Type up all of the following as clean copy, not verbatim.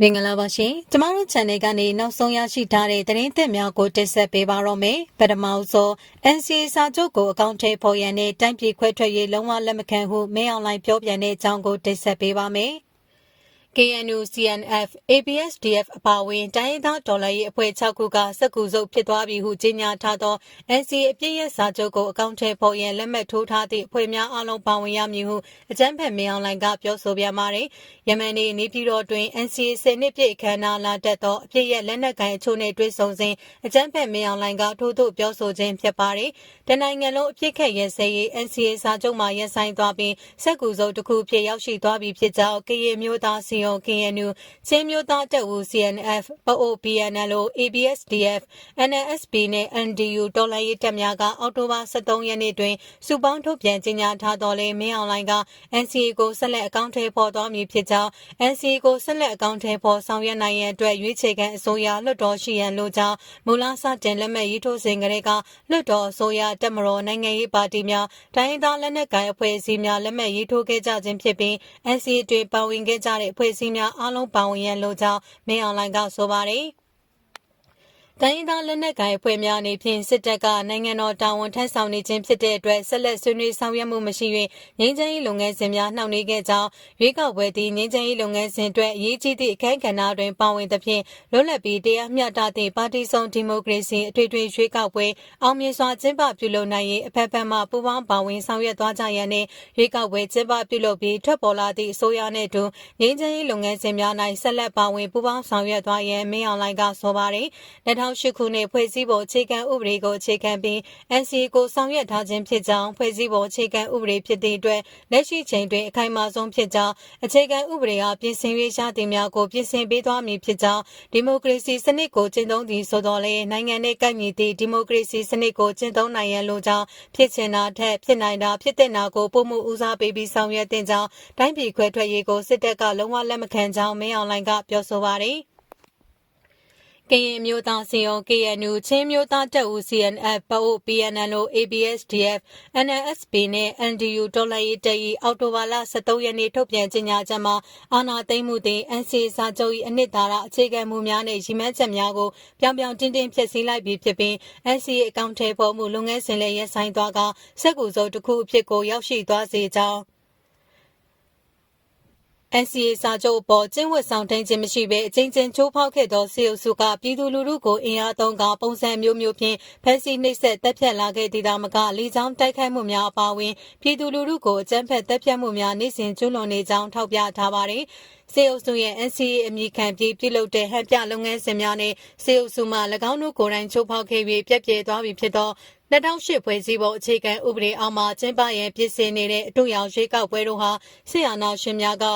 မင်္ဂလာပါရှင်ကျမတို့ channel ကနေနောက်ဆုံးရရှိထားတဲ့သတင်းသစ်များကိုတင်ဆက်ပေးပါတော့မယ်ပထမဆုံး NCA စာချုပ်ကိုအကောင့်ထဲပေါ်ရန်နဲ့တိုင်းပြည်ခွဲထွက်ရေးလုံးဝလက်မခံဟုမင်းအောင်လှိုင်ပြောပြန်တဲ့အကြောင်းကိုတင်ဆက်ပေးပါမယ်KNU CNF ABSDF အပါအဝင်တိုင်းရင်းသားဒေါ်လာရေးအဖွဲ့6ခုကစက်ကူစုပ်ဖြစ်သွားပြီဟုကြေညာထားသော NCA အပြည့်ရဲ့စာချုပ်ကိုအကောင့်ထဲပေါ်ရန်လက်မှတ်ထိုးထားသည့်အဖွဲ့များအလုံးပါဝင်ရမည်ဟုအကြမ်းဖက်မင်းအောင်လှိုင်ကပြောဆိုပြန်ပါတယ်။ယမန်နေ့နေပြည်တော်တွင် NCA 10နှစ်ပြည့်အခမ်းအနားလာတက်သောအပြည့်ရဲ့လက်နက်ကိုင်အချို့နှင့်တွေ့ဆုံစဉ်အကြမ်းဖက်မင်းအောင်လှိုင်ကထိုးထုတ်ပြောဆိုခြင်းဖြစ်ပါတယ်။တနိုင်ငံလုံးအပြည့်ခက်ရဲစဲရေး NCA စာချုပ်မှာရပ်ဆိုင်သွားပြီးစက်ကူစုပ်တစ်ခုဖြစ်ရောက်ရှိသွားပြီဖြစ်ကြောင်းကရင်မျိုးသားစီKNU ချင်းမျိုးသားတပ်ဦး CNF ပအို PNLO ABSDF NNSP နဲ့ NDU တော်လှန်ရေးတပ်များကအောက်တိုဘာ23ရက်နေ့တွင်စုပေါင်းထုတ်ပြန်ကြေညာထားတော်လဲမင်းအောင်လှိုင်က NCA ကိုဆက်လက်အကောင့်ထဲပေါ်သွားမည်ဖြစ်ကြောင်း NCA ကိုဆက်လက်အကောင့်ထဲပေါ်ဆောင်ရွက်နိုင်ရန်အတွက်ရွေးချယ်ခံအစိုးရလွှတ်တော်ရှိရန်လိုကြောင်းမူလစတင်လက်မှတ်ရေးထိုးစဉ်ကတည်းကလွှတ်တော်အစိုးရတပ်မတော်နိုင်ငံရေးပါတီများတိုင်းဒေသလက်နက်ကိုင်အဖွဲ့အစည်းများလက်မှတ်ရေးထိုးခဲ့ကြခြင်းဖြစ်ပြီး NCA တွင်ပါဝင်ခဲ့ကြတဲ့အဖွဲ့အစည်းများအားလုံးပါဝင်ရန်လိုကြောင်းမင်းအောင်လှိုင်ကဆိုပါတယ်တိုင်းရင်းသားလက်နက်ကိုင်အဖွဲ့များအနေဖြင့်စစ်တပ်ကနိုင်ငံတော်တာဝန်ထမ်းဆောင်နေခြင်းဖြစ်တဲ့အတွက်ဆက်လက်ဆွေးနွေးဆောင်ရွက်မှုမရှိ၍ငြိမ်းချမ်းရေးလုပ်ငန်းစဉ်များနှောင့်နှေးခဲ့ကြောင်းရွေးကောက်ပွဲသည့်ငြိမ်းချမ်းရေးလုပ်ငန်းစဉ်အတွက်အရေးကြီးသည့်အခမ်းကဏ္ဍတွင်ပါဝင်သဖြင့်လွတ်လပ်ပြီးတရားမျှတသည့်ပါတီစုံဒီမိုကရေစီအထွေထွေရွေးကောက်ပွဲအောင်မြင်စွာကျင်းပပြုလုပ်နိုင်ရေးအဖက်ဖက်မှပူးပေါင်းပါဝင်ဆောင်ရွက်သွားကြရန်နှင့်ရွေးကောက်ပွဲကျင်းပပြုလုပ်ပြီးထွက်ပေါ်လာသည့်အစိုးရနှင့်အတူငြိမ်းချမ်းရေးလုပ်ငန်းစဉ်များ၌ဆက်လက်ပါဝင်ပူးပေါင်းဆောင်ရွက်သွားရန်မင်းအောင်လှိုင်ကဆိုပါတယ်2008ခုနှစ်ဖွဲ့စည်းပုံအခြေခံဥပဒေကိုအခြေခံပြီး NCA ကိုဆောင်ရွက်ထားခြင်းဖြစ်ကြောင်းဖွဲ့စည်းပုံအခြေခံဥပဒေဖြစ်သည့်အတွက်လက်ရှိချိန်တွင်အခိုင်အမာဆုံးဖြစ်ကြောင်းအခြေခံဥပဒေအားပြင်ဆင်ရေးရသည်များကိုပြင်ဆင်ပေးသွားမည်ဖြစ်ကြောင်းဒီမိုကရေစီစနစ်ကိုကျင့်သုံးသည်ဆိုတော်လဲနိုင်ငံနဲ့ကိုက်ညီသည့်ဒီမိုကရေစီစနစ်ကိုကျင့်သုံးနိုင်ရန်လိုကြောင်းဖြစ်ချင်တာထက်ဖြစ်နိုင်တာဖြစ်တဲ့နာကိုပုံမှုဦးစားပေးပြီးဆောင်ရွက်တင်ကြောင်းတိုင်းပြည်ခွဲထွက်ရေးကိုစစ်တပ်ကလုံးဝလက်မခံကြောင်းမင်းအောင်လှိုင်ကပြောဆိုပါတယ်ကရင်မျိုးသားစီယုံ KNU ချင်းမျိုးသားတပ်ဦး CNF ပအို PNLO ABSDF NNSP နဲ့ NDU တော်လှန်ရေးတပ်၏အောက်တိုဘာလ23ရက်နေ့ထုတ်ပြန်ကြေညာချက်မှာအာဏာသိမ်းမှုသည် NCA စာချုပ်၏အနှစ်သာရအခြေခံမူများနှင့်ရည်မှန်းချက်များကိုပြောင်ပြောင်တင်းတင်းဖျက်ဆီးလိုက်ပြီးဖြစ်ပြီး NCA အကောင့်ထဲပေါ်မှုလုပ်ငန်းစဉ်လည်းရပ်ဆိုင်းသွားကစက်ကူစုပ်တစ်ခုအဖြစ်ကိုရောက်ရှိသွားစေကြောင်း NCA စာချုပ်အပေါ်ကျင့်ဝတ်ဆောင်ထိန်ခြင်းမရှိဘဲအချင်းချင်းချိုးဖောက်ခဲ့သောစေအုပ်စုကပြည်သူလူထုကိုအင်အားသုံးကပုံစံမျိုးမျိုးဖြင့်ဖမ်းဆီးနှိပ်စက်တပ်ဖြတ်လာခဲ့သည်သာမကလေကြောင်းတိုက်ခိုက်မှုများအပါအဝင်ပြည်သူလူထုကိုအကြမ်းဖက်တပ်ဖြတ်မှုများနေ့စဉ်ကျူးလွန်နေကြောင်းထောက်ပြထားပါတယ်။စေအုပ်စုရဲ့ NCA အမိခံပြီးပြုလုပ်တဲ့ဟန်ပြလုပ်ငန်းစဉ်များနဲ့စေအုပ်စုမှ၎င်းတို့ကိုယ်တိုင်ချိုးဖောက်ခဲ့ပြီးပြက်ပြဲသွားပြီဖြစ်သော2008ဖွဲ့စည်းပုံအခြေခံဥပဒေအောက်မှာကျင်းပရန်ပြင်ဆင်နေတဲ့အတူရောင်ရွေးကောက်ပွဲတို့ဟာဆီအာနာရှင်များက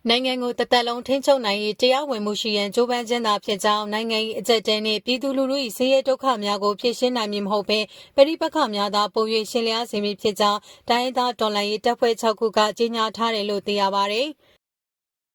နိုင်ငံကိုတသက်လုံးထိန်းချုပ်နိုင်ရေးတရားဝင်မှုရှိရန်ကြိုးပမ်းခြင်းသာဖြစ်ကြောင်းနိုင်ငံ၏အကြက်တဲနှင့်ပြည်သူလူထု၏ဆင်းရဲဒုက္ခများကိုဖြေရှင်းနိုင်မည်မဟုတ်ဘဲပဋိပက္ခများသာပို၍ရှင်းလျားစေမည်ဖြစ်ကြောင်းတိုင်းဒေသတော်လှန်ရေးတပ်ဖွဲ့6ခုကကြေညာထားတယ်လို့သိရပါဗျ